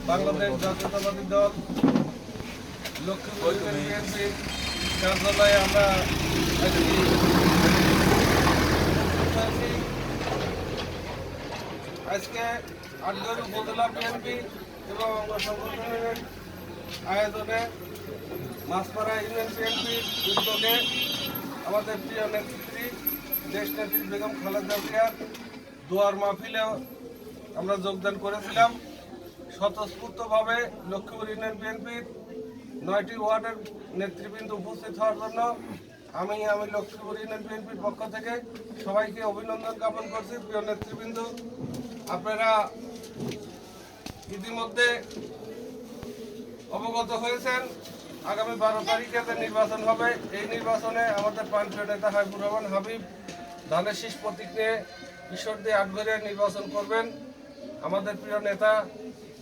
বাংলাদেশ জাতীয়তাবাদী দল লক্ষ্মীপুর বিএনপি কার্যালয়ে আমরা আজকে আটগড় উপজেলা বিএনপি এবং অঙ্গ সংগঠনের আয়োজনে মাছপাড়া ইউনিয়ন বিএনপির উদ্যোগে আমাদের প্রিয় নেত্রী দেশ নেত্রী বেগম খালেদা জিয়ার দোয়ার মাহফিলেও আমরা যোগদান করেছিলাম। স্বতঃস্ফূর্তভাবে লক্ষ্মীপুর ইউনিয়ন বিএনপির 9টি ওয়ার্ডের নেতৃবৃন্দ উপস্থিত হওয়ার জন্য আমি লক্ষ্মীপুর ইউনিয়ন বিএনপির পক্ষ থেকে সবাইকে অভিনন্দন জ্ঞাপন করছি। প্রিয় নেতৃবৃন্দ, আপনারা ইতিমধ্যে অবগত হয়েছেন আগামী 12 তারিখে নির্বাচন হবে। এই নির্বাচনে আমাদের প্রাণপ্রিয় নেতা হাবিবুর রহমান হাবিব ধানের শীষ প্রতীক নিয়ে ঈশ্বরদী আটঘরিয়া নির্বাচন করবেন। আমাদের প্রিয় নেতা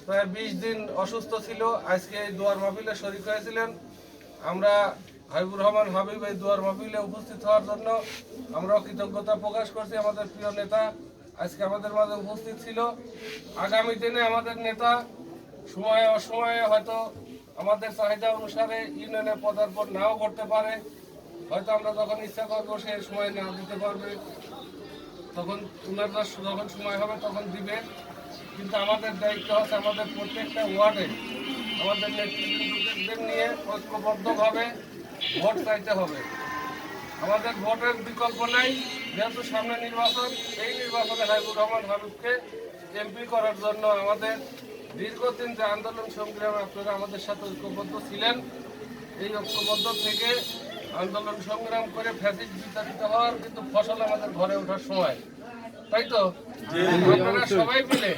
প্রায় 20 দিন অসুস্থ ছিল, আজকে এই দোয়ার মাহফিলে শরীক হয়েছিলেন। আমরা হাবিবুর রহমান হাবিব এই দোয়ার মাহফিলে উপস্থিত হওয়ার জন্য আমরাও কৃতজ্ঞতা প্রকাশ করছি। আমাদের প্রিয় নেতা আজকে আমাদের মাঝে উপস্থিত ছিল। আগামী দিনে আমাদের নেতা সময়ে অসময়ে হয়তো আমাদের চাহিদা অনুসারে ইউনিয়নে পদার্পণ নাও করতে পারে, হয়তো আমরা যখন ইচ্ছা করবো সে সময় না দিতে পারবে, তখন ওনারা যখন সময় হবে তখন দিবে। কিন্তু আমাদের দায়িত্ব হচ্ছে আমাদের প্রত্যেকটা ওয়ার্ডে আমাদের নেতৃবৃন্দদের নিয়ে ঐক্যবদ্ধভাবে ভোট চাইতে হবে। আমাদের ভোটের বিকল্প নাই, যেহেতু সামনে নির্বাচন। এই নির্বাচনে হাবিবুর রহমান হাবিবকে এমপি করার জন্য আমাদের দীর্ঘদিন যে আন্দোলন সংগ্রামে আপনারা আমাদের সাথে ঐক্যবদ্ধ ছিলেন, এই ঐক্যবদ্ধ থেকে আন্দোলন সংগ্রাম করে ফ্যাসিস্ট বিতাড়িত হওয়ার কিন্তু ফসল আমাদের ঘরে ওঠার সময়, তাই তো? আপনারা সবাই মিলে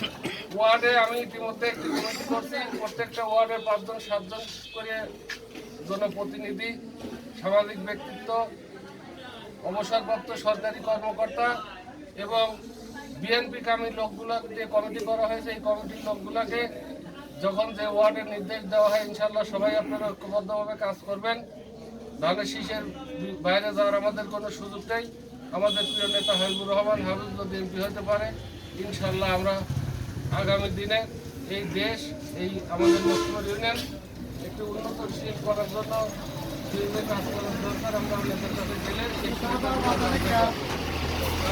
ওয়ার্ডে, আমি ইতিমধ্যে একটি কমিটি করছি, প্রত্যেকটা ওয়ার্ডে 5 জন 7 জন করে জনপ্রতিনিধি, সামাজিক ব্যক্তিত্ব, অবসরপ্রাপ্ত সরকারি কর্মকর্তা এবং বিএনপি কামী লোকগুলো যে কমিটি করা হয়েছে, এই কমিটির লোকগুলোকে যখন যে ওয়ার্ডের নির্দেশ দেওয়া হয় ইনশাল্লাহ সবাই আপনারা ঐক্যবদ্ধভাবে কাজ করবেন। ধানের শীষের বাইরে যাওয়ার আমাদের কোনো সুযোগ নেই। আমাদের প্রিয় নেতা হাবিবুর রহমান হাবিব যদি এমপি হতে পারে, ইনশাল্লাহ আমরা আগামী দিনে এই দেশ, এই আমাদের লক্ষ্মীপুর ইউনিয়ন একটি উন্নতশীল করার জন্য কাজ করার দরকার। আমরা আপনাদের কাছে গেলে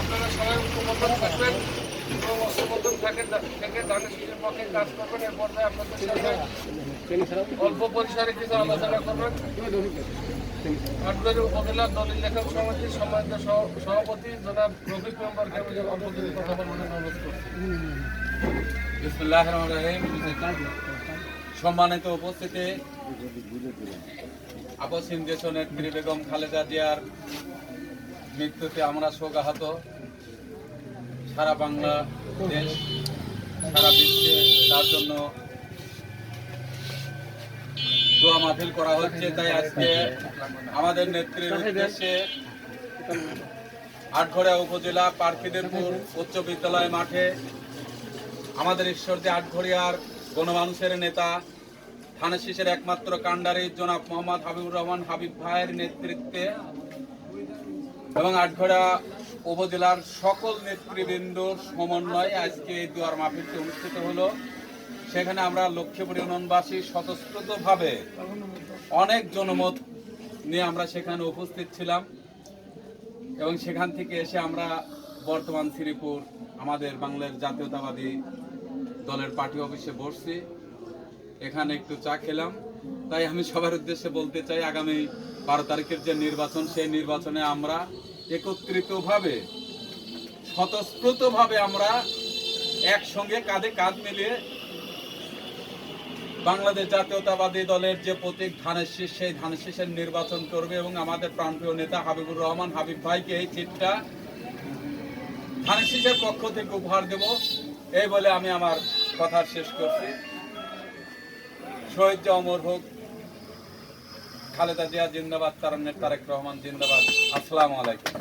আপনারা সবাই ঐক্যবদ্ধ থাকবেন এবং ঐক্যবদ্ধ থেকে ধানের শীষের পক্ষে কাজ করবেন। এর পর্যায়ে আপনাদের সাথে অল্প পরিসরে কিছু আলোচনা করবেন। আটঘরিয়া উপজেলা দলিল লেখক সমিতির সম্মানিত সভাপতি জনাব রফিক মেম্বারকে আমি অল্প কিছু কথা বলবেন অনুরোধ করছি। বিসমিল্লাহির রহমানির রহিম। সম্মানিত উপস্থিতি, আপসহীন দেশ নেত্রী বেগম খালেদা জিয়ার মৃত্যুতে আমরা শোকাহত। সারা বাংলাদেশ, সারা বিশ্বে তার জন্য দোয়া মাহফিল করা হচ্ছে। তাই আজকে আমাদের নেত্রীর উদ্দেশ্যে আটঘরিয়া উপজেলা পার্কিদেরপুর উচ্চ বিদ্যালয় মাঠে আমাদের ঈশ্বরদী আটঘরিয়ার গণমানুষের নেতা, ধানের শীষের একমাত্র কাণ্ডারি জনাব মোহাম্মদ হাবিবুর রহমান হাবিব ভাইয়ের নেতৃত্বে এবং আটঘরিয়া উপজেলার সকল নেতৃবৃন্দর সমন্বয়ে আজকে এই দোয়ার মাহফিলটি অনুষ্ঠিত হলো। সেখানে আমরা লক্ষ্মীপুর ইউনিয়নবাসী স্বতঃস্ফূর্তভাবে অনেক জনমত নিয়ে আমরা সেখানে উপস্থিত ছিলাম এবং সেখান থেকে এসে আমরা বর্তমান শ্রীপুর আমাদের বাংলার জাতীয়তাবাদী দলের পার্টি অফিসে বসছি। এখানে একটু চা খেলাম। তাই আমি সবার উদ্দেশ্যে বলতে চাই, আগামী 12 তারিখের যে নির্বাচন, সেই নির্বাচনে আমরা একত্রিতভাবে স্বতঃস্ফূর্তভাবে আমরা একসঙ্গে কাঁধে কাঁধ মিলিয়ে বাংলাদেশ জাতীয়তাবাদী দলের যে প্রতীক ধানের শীষ, সেই ধানের শীষের নির্বাচন করবে এবং আমাদের প্রাণপ্রিয় নেতা হাবিবুর রহমান হাবিব ভাইকে এই সিটটা ধানের শীষের পক্ষ থেকে উপহার দেব। এই বলে আমি আমার কথা শেষ করছি। শহীদ অমর হোক, খালেদা জিয়া জিন্দাবাদ, তারেক রহমান জিন্দাবাদ। আসসালামু আলাইকুম।